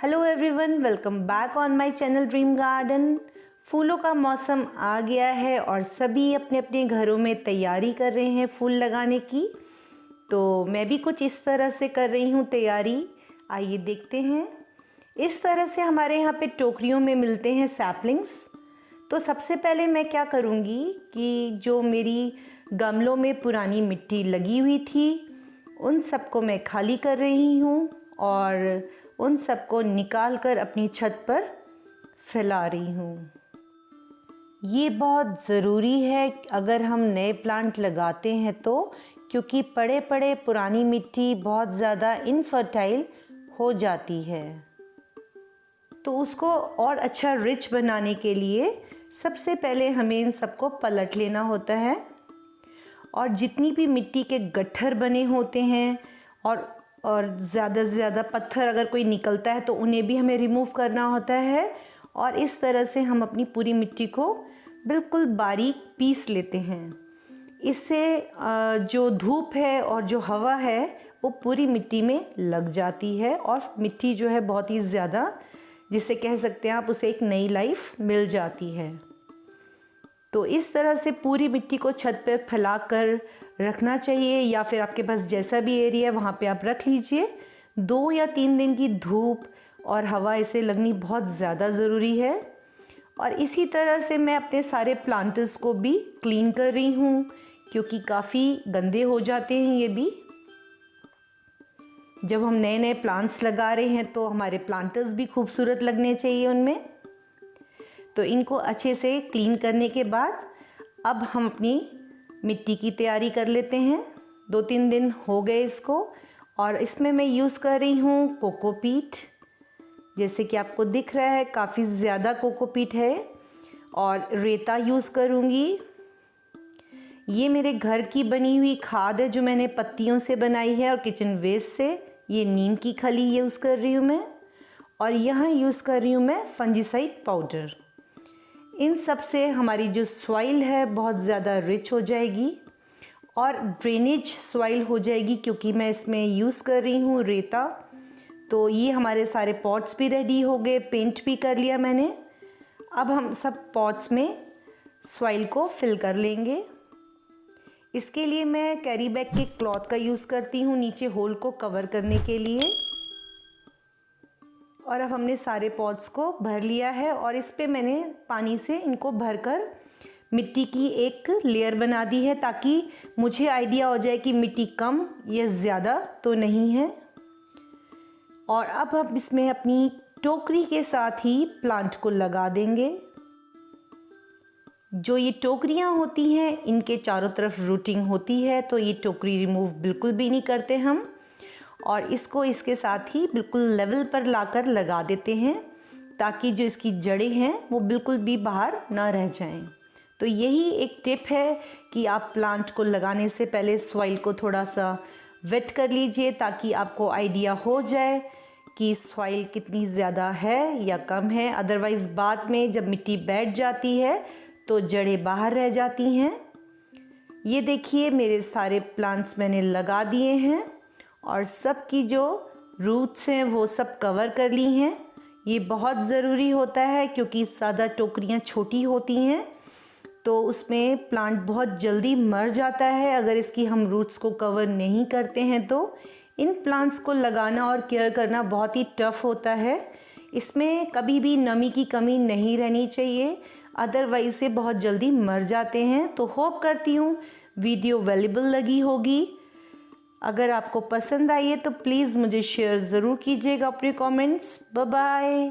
Hello everyone, welcome back on my channel dream garden. फूलों का मौसम आ गया है और सभी अपने अपने घरों में तैयारी कर रहे हैं फूल लगाने की। तो मैं भी कुछ इस तरह से कर रही हूँ तैयारी। आइए देखते हैं। इस तरह से हमारे यहाँ पे टोकरियों में मिलते हैं सैपलिंग्स। तो सबसे पहले मैं क्या करूँगी कि जो मेरी गमलों में पुरानी मिट्टी लगी हुई थी उन सबको मैं खाली कर रही हूँ और उन सबको निकाल कर अपनी छत पर फैला रही हूँ। ये बहुत ज़रूरी है अगर हम नए प्लांट लगाते हैं तो, क्योंकि पड़े पड़े पुरानी मिट्टी बहुत ज़्यादा इनफर्टाइल हो जाती है। तो उसको और अच्छा रिच बनाने के लिए सबसे पहले हमें इन सबको पलट लेना होता है और जितनी भी मिट्टी के गट्ठर बने होते हैं और ज़्यादा से ज़्यादा पत्थर अगर कोई निकलता है तो उन्हें भी हमें रिमूव करना होता है। और इस तरह से हम अपनी पूरी मिट्टी को बिल्कुल बारीक पीस लेते हैं। इससे जो धूप है और जो हवा है वो पूरी मिट्टी में लग जाती है और मिट्टी जो है बहुत ही ज़्यादा, जिसे कह सकते हैं आप, उसे एक नई लाइफ मिल जाती है। तो इस तरह से पूरी मिट्टी को छत पर फैला कर रखना चाहिए, या फिर आपके पास जैसा भी एरिया है वहाँ पे आप रख लीजिए। 2 या 3 दिन की धूप और हवा इसे लगनी बहुत ज़्यादा ज़रूरी है। और इसी तरह से मैं अपने सारे प्लांटर्स को भी क्लीन कर रही हूँ, क्योंकि काफ़ी गंदे हो जाते हैं ये भी। जब हम नए नए प्लांट्स लगा रहे हैं तो हमारे प्लांटर्स भी खूबसूरत लगने चाहिए उनमें। तो इनको अच्छे से क्लीन करने के बाद अब हम अपनी मिट्टी की तैयारी कर लेते हैं। 2-3 दिन हो गए इसको, और इसमें मैं यूज़ कर रही हूँ कोकोपीट। जैसे कि आपको दिख रहा है काफ़ी ज़्यादा कोकोपीट है, और रेता यूज़ करूँगी। ये मेरे घर की बनी हुई खाद है जो मैंने पत्तियों से बनाई है और किचन वेस्ट से। ये नीम की खली यूज़ कर रही हूँ मैं, और यहाँ यूज़ कर रही हूँ मैं फंजीसाइड पाउडर। इन सब से हमारी जो सॉइल है बहुत ज़्यादा रिच हो जाएगी और ड्रेनेज सॉइल हो जाएगी, क्योंकि मैं इसमें यूज़ कर रही हूँ रेता। तो ये हमारे सारे पॉट्स भी रेडी हो गए, पेंट भी कर लिया मैंने। अब हम सब पॉट्स में सॉइल को फिल कर लेंगे। इसके लिए मैं कैरी बैग के क्लॉथ का यूज़ करती हूँ नीचे होल को कवर करने के लिए। और अब हमने सारे पॉट्स को भर लिया है और इस पे मैंने पानी से इनको भरकर मिट्टी की एक लेयर बना दी है, ताकि मुझे आइडिया हो जाए कि मिट्टी कम या ज़्यादा तो नहीं है। और अब हम इसमें अपनी टोकरी के साथ ही प्लांट को लगा देंगे। जो ये टोकरियाँ होती हैं इनके चारों तरफ रूटिंग होती है, तो ये टोकरी रिमूव बिल्कुल भी नहीं करते हम, और इसको इसके साथ ही बिल्कुल लेवल पर लाकर लगा देते हैं, ताकि जो इसकी जड़ें हैं वो बिल्कुल भी बाहर ना रह जाएं। तो यही एक टिप है कि आप प्लांट को लगाने से पहले सॉइल को थोड़ा सा वेट कर लीजिए, ताकि आपको आइडिया हो जाए कि सॉइल कितनी ज़्यादा है या कम है। अदरवाइज़ बाद में जब मिट्टी बैठ जाती है तो जड़ें बाहर रह जाती हैं। ये देखिए मेरे सारे प्लांट्स मैंने लगा दिए हैं और सबकी जो रूट्स हैं वो सब कवर कर ली हैं। ये बहुत ज़रूरी होता है, क्योंकि ज़्यादा टोकरियाँ छोटी होती हैं तो उसमें प्लांट बहुत जल्दी मर जाता है अगर इसकी हम रूट्स को कवर नहीं करते हैं। तो इन प्लांट्स को लगाना और केयर करना बहुत ही टफ होता है। इसमें कभी भी नमी की कमी नहीं रहनी चाहिए, अदरवाइज से बहुत जल्दी मर जाते हैं। तो होप करती हूँ वीडियो वैल्यूएबल लगी होगी। अगर आपको पसंद आई है तो प्लीज़ मुझे शेयर ज़रूर कीजिएगा अपने कमेंट्स। Bye bye.